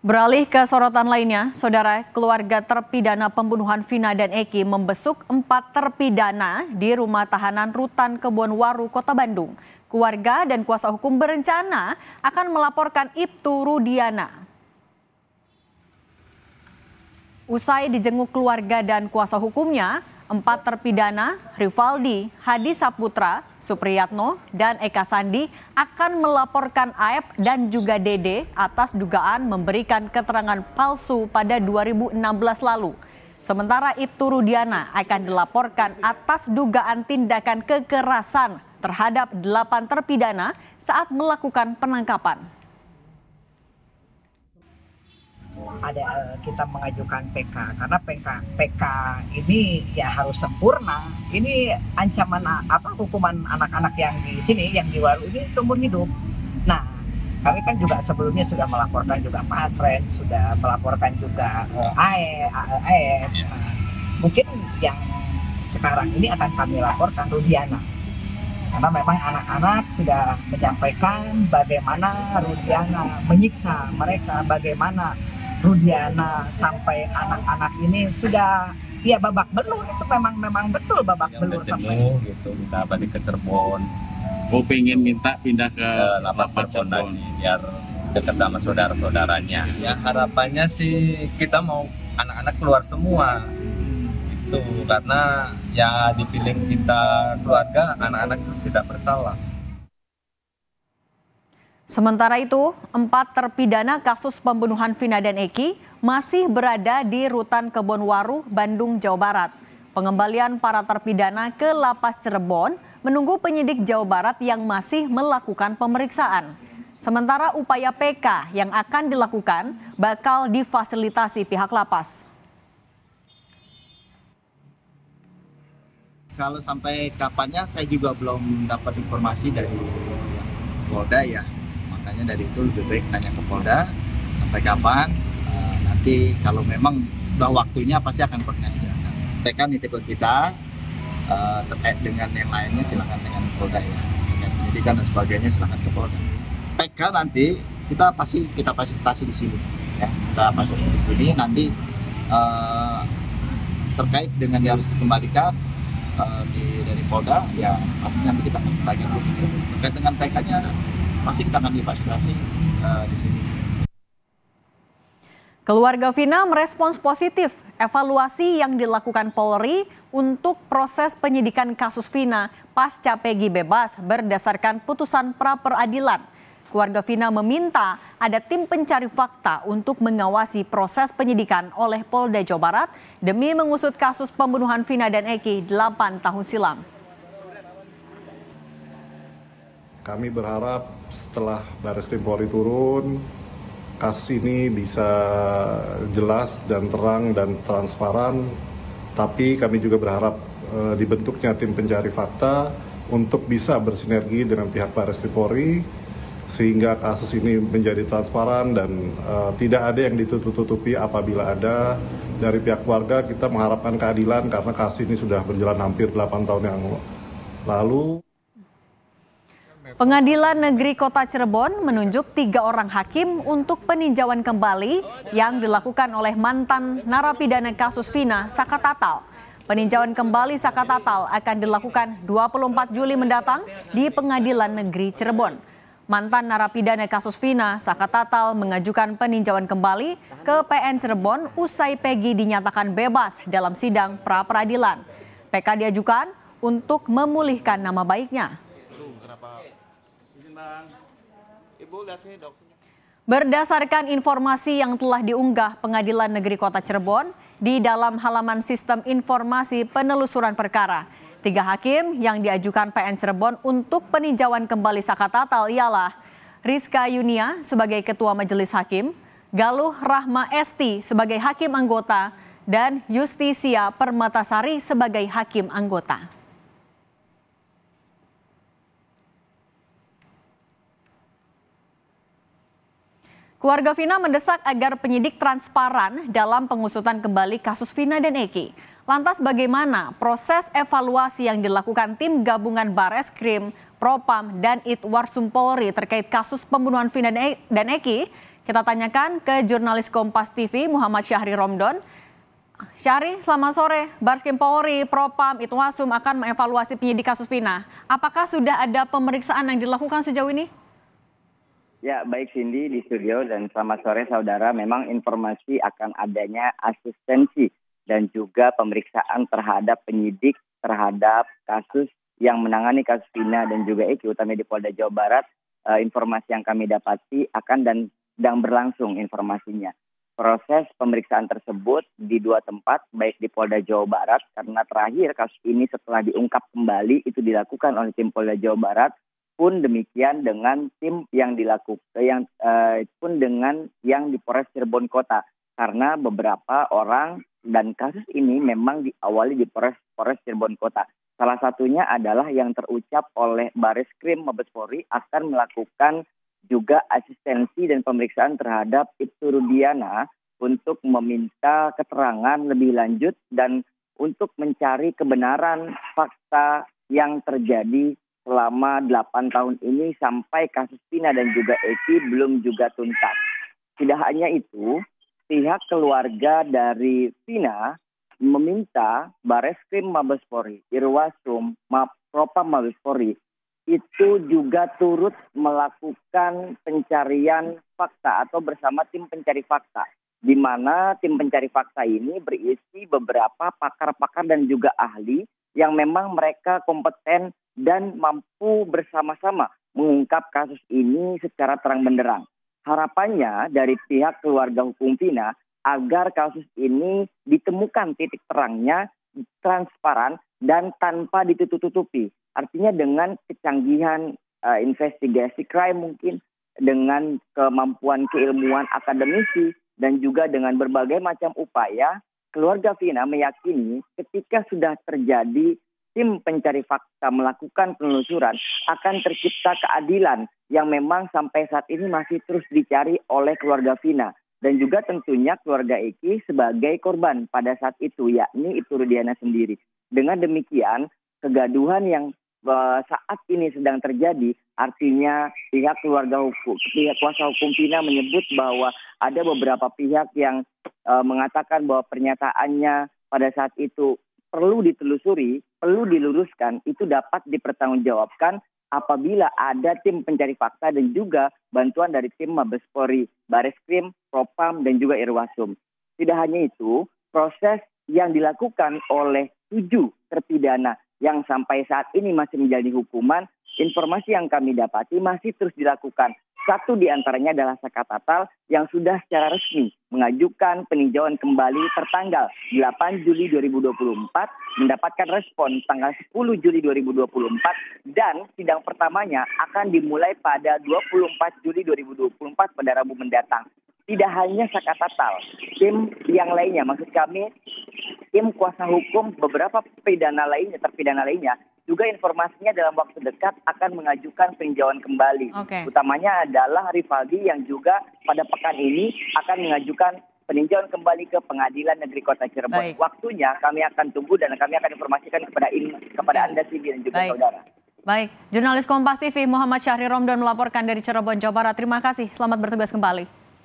Beralih ke sorotan lainnya, saudara, keluarga terpidana pembunuhan Vina dan Eki membesuk 4 terpidana di rumah tahanan Rutan Kebonwaru, Kota Bandung. Keluarga dan kuasa hukum berencana akan melaporkan Ibtu Rudiana. Usai dijenguk keluarga dan kuasa hukumnya, 4 terpidana Rivaldi, Hadi Saputra, Supriyatno, dan Eka Sandi akan melaporkan Aep dan juga Dede atas dugaan memberikan keterangan palsu pada 2016 lalu. Sementara Ibtu Rudiana akan dilaporkan atas dugaan tindakan kekerasan terhadap 8 terpidana saat melakukan penangkapan. Kita mengajukan PK karena PK ini ya harus sempurna. Ini ancaman hukuman anak-anak yang di sini yang di Waru ini seumur hidup. Nah, kami kan juga sebelumnya sudah melaporkan juga Pak Asren, sudah melaporkan juga AE. Mungkin yang sekarang ini akan kami laporkan Rudiana. Karena memang anak-anak sudah menyampaikan bagaimana Rudiana menyiksa mereka, bagaimana Rudiana sampai anak-anak ini sudah babak belur. Itu memang betul babak belur sampai gitu. Kita balik ke Cirebon. Pengen minta pindah ke lapas Cirebon biar dekat sama saudara-saudaranya. Ya harapannya sih kita mau anak-anak keluar semua. Itu karena ya dipilih kita keluarga, anak-anak itu tidak bersalah. Sementara itu, 4 terpidana kasus pembunuhan Vina dan Eki masih berada di Rutan Kebonwaru, Bandung, Jawa Barat. Pengembalian para terpidana ke Lapas Cirebon menunggu penyidik Jawa Barat yang masih melakukan pemeriksaan. Sementara upaya PK yang akan dilakukan bakal difasilitasi pihak lapas. Kalau sampai kapannya saya juga belum dapat informasi dari Polda ya. Makanya dari itu lebih baik nanya ke Polda sampai kapan, nanti kalau memang sudah waktunya pasti akan koordinasi. Mereka nitip ke kita, terkait dengan yang lainnya silakan dengan Polda ya. Dengan penyidikan dan sebagainya silakan ke Polda. PK nanti kita fasilitasi di sini ya. Kita fasilitasi di sini nanti terkait dengan yang harus dikembalikan dari Polda ya pasti nanti kita akan lagi dulu. Terkait dengan PK-nya masih kita akan difasilitasi di sini. Keluarga Vina merespons positif evaluasi yang dilakukan Polri untuk proses penyidikan kasus Vina pasca Peggy bebas berdasarkan putusan pra-peradilan. Keluarga Vina meminta ada tim pencari fakta untuk mengawasi proses penyidikan oleh Polda Jawa Barat demi mengusut kasus pembunuhan Vina dan Eki 8 tahun silam. Kami berharap setelah Barreskrim Polri turun, kasus ini bisa jelas dan terang dan transparan. Tapi kami juga berharap dibentuknya tim pencari fakta untuk bisa bersinergi dengan pihak Barreskrim Polri sehingga kasus ini menjadi transparan dan tidak ada yang ditutup-tutupi. Apabila ada dari pihak keluarga, kita mengharapkan keadilan karena kasus ini sudah berjalan hampir 8 tahun yang lalu. Pengadilan Negeri Kota Cirebon menunjuk 3 orang hakim untuk peninjauan kembali yang dilakukan oleh mantan narapidana kasus Vina, Saka Tatal. Peninjauan kembali Saka Tatal akan dilakukan 24 Juli mendatang di Pengadilan Negeri Cirebon. Mantan narapidana kasus Vina, Saka Tatal mengajukan peninjauan kembali ke PN Cirebon usai Peggy dinyatakan bebas dalam sidang pra-peradilan. PK diajukan untuk memulihkan nama baiknya. Berdasarkan informasi yang telah diunggah Pengadilan Negeri Kota Cirebon di dalam halaman sistem informasi penelusuran perkara, 3 hakim yang diajukan PN Cirebon untuk peninjauan kembali Saka Tatal ialah Rizka Yunia sebagai Ketua Majelis Hakim, Galuh Rahma Esti sebagai Hakim Anggota, dan Justisia Permatasari sebagai Hakim Anggota. Keluarga Vina mendesak agar penyidik transparan dalam pengusutan kembali kasus Vina dan Eki. Lantas bagaimana proses evaluasi yang dilakukan tim gabungan Barreskrim, Propam, dan Itwarsum Polri terkait kasus pembunuhan Vina dan Eki? Kita tanyakan ke jurnalis Kompas TV Muhammad Syahri Romdon. Syahri, selamat sore. Bareskrim Polri, Propam, Itwasum akan mengevaluasi penyidik kasus Vina. Apakah sudah ada pemeriksaan yang dilakukan sejauh ini? Ya, baik Cindy di studio dan selamat sore saudara. Memang informasi akan adanya asistensi dan juga pemeriksaan terhadap penyidik terhadap kasus yang menangani kasus Vina dan juga Eki, utamanya di Polda Jawa Barat. Informasi yang kami dapati akan dan sedang berlangsung informasinya. Proses pemeriksaan tersebut di 2 tempat, baik di Polda Jawa Barat, karena terakhir kasus ini setelah diungkap kembali itu dilakukan oleh tim Polda Jawa Barat, pun demikian dengan tim yang dilakukan pun dengan yang di Polres Cirebon Kota, karena beberapa orang dan kasus ini memang diawali di Polres Cirebon Kota. Salah satunya adalah yang terucap oleh Bareskrim Mabes Polri akan melakukan juga asistensi dan pemeriksaan terhadap Ibtu Rudiana untuk meminta keterangan lebih lanjut dan untuk mencari kebenaran fakta yang terjadi selama 8 tahun ini sampai kasus Vina dan juga Eki belum juga tuntas. Tidak hanya itu, pihak keluarga dari Vina meminta Bareskrim Mabes Polri, Irwasum, Propam Mabes Polri itu juga turut melakukan pencarian fakta atau bersama tim pencari fakta, di mana tim pencari fakta ini berisi beberapa pakar-pakar dan juga ahli yang memang mereka kompeten dan mampu bersama-sama mengungkap kasus ini secara terang benderang. Harapannya dari pihak keluarga hukum Vina agar kasus ini ditemukan titik terangnya, transparan dan tanpa ditutup-tutupi. Artinya dengan kecanggihan investigasi crime mungkin, dengan kemampuan keilmuan akademisi dan juga dengan berbagai macam upaya, keluarga Vina meyakini ketika sudah terjadi tim pencari fakta melakukan penelusuran akan tercipta keadilan yang memang sampai saat ini masih terus dicari oleh keluarga Vina. Dan juga tentunya keluarga Eki sebagai korban pada saat itu, yakni Ibtu Rudiana sendiri. Dengan demikian, kegaduhan yang saat ini sedang terjadi, artinya pihak kuasa hukum Vina menyebut bahwa ada beberapa pihak yang mengatakan bahwa pernyataannya pada saat itu perlu ditelusuri, perlu diluruskan, itu dapat dipertanggungjawabkan apabila ada tim pencari fakta dan juga bantuan dari tim Mabes Polri, Bareskrim, Propam, dan juga Irwasum. Tidak hanya itu, proses yang dilakukan oleh 7 terpidana yang sampai saat ini masih menjalani hukuman, informasi yang kami dapati masih terus dilakukan. Satu di antaranya adalah Saka Tatal yang sudah secara resmi mengajukan peninjauan kembali tertanggal 8 Juli 2024, mendapatkan respon tanggal 10 Juli 2024, dan sidang pertamanya akan dimulai pada 24 Juli 2024 pada Rabu mendatang. Tidak hanya Saka Tatal, tim yang lainnya, maksud kami tim kuasa hukum beberapa terpidana lainnya, juga informasinya dalam waktu dekat akan mengajukan peninjauan kembali. Utamanya adalah Rivaldi yang juga pada pekan ini akan mengajukan peninjauan kembali ke Pengadilan Negeri Kota Cirebon. Waktunya kami akan tunggu dan kami akan informasikan kepada Anda Cindy dan juga saudara. Baik, jurnalis Kompas TV Muhammad Syahri Romdon melaporkan dari Cirebon, Jawa Barat. Terima kasih, selamat bertugas kembali.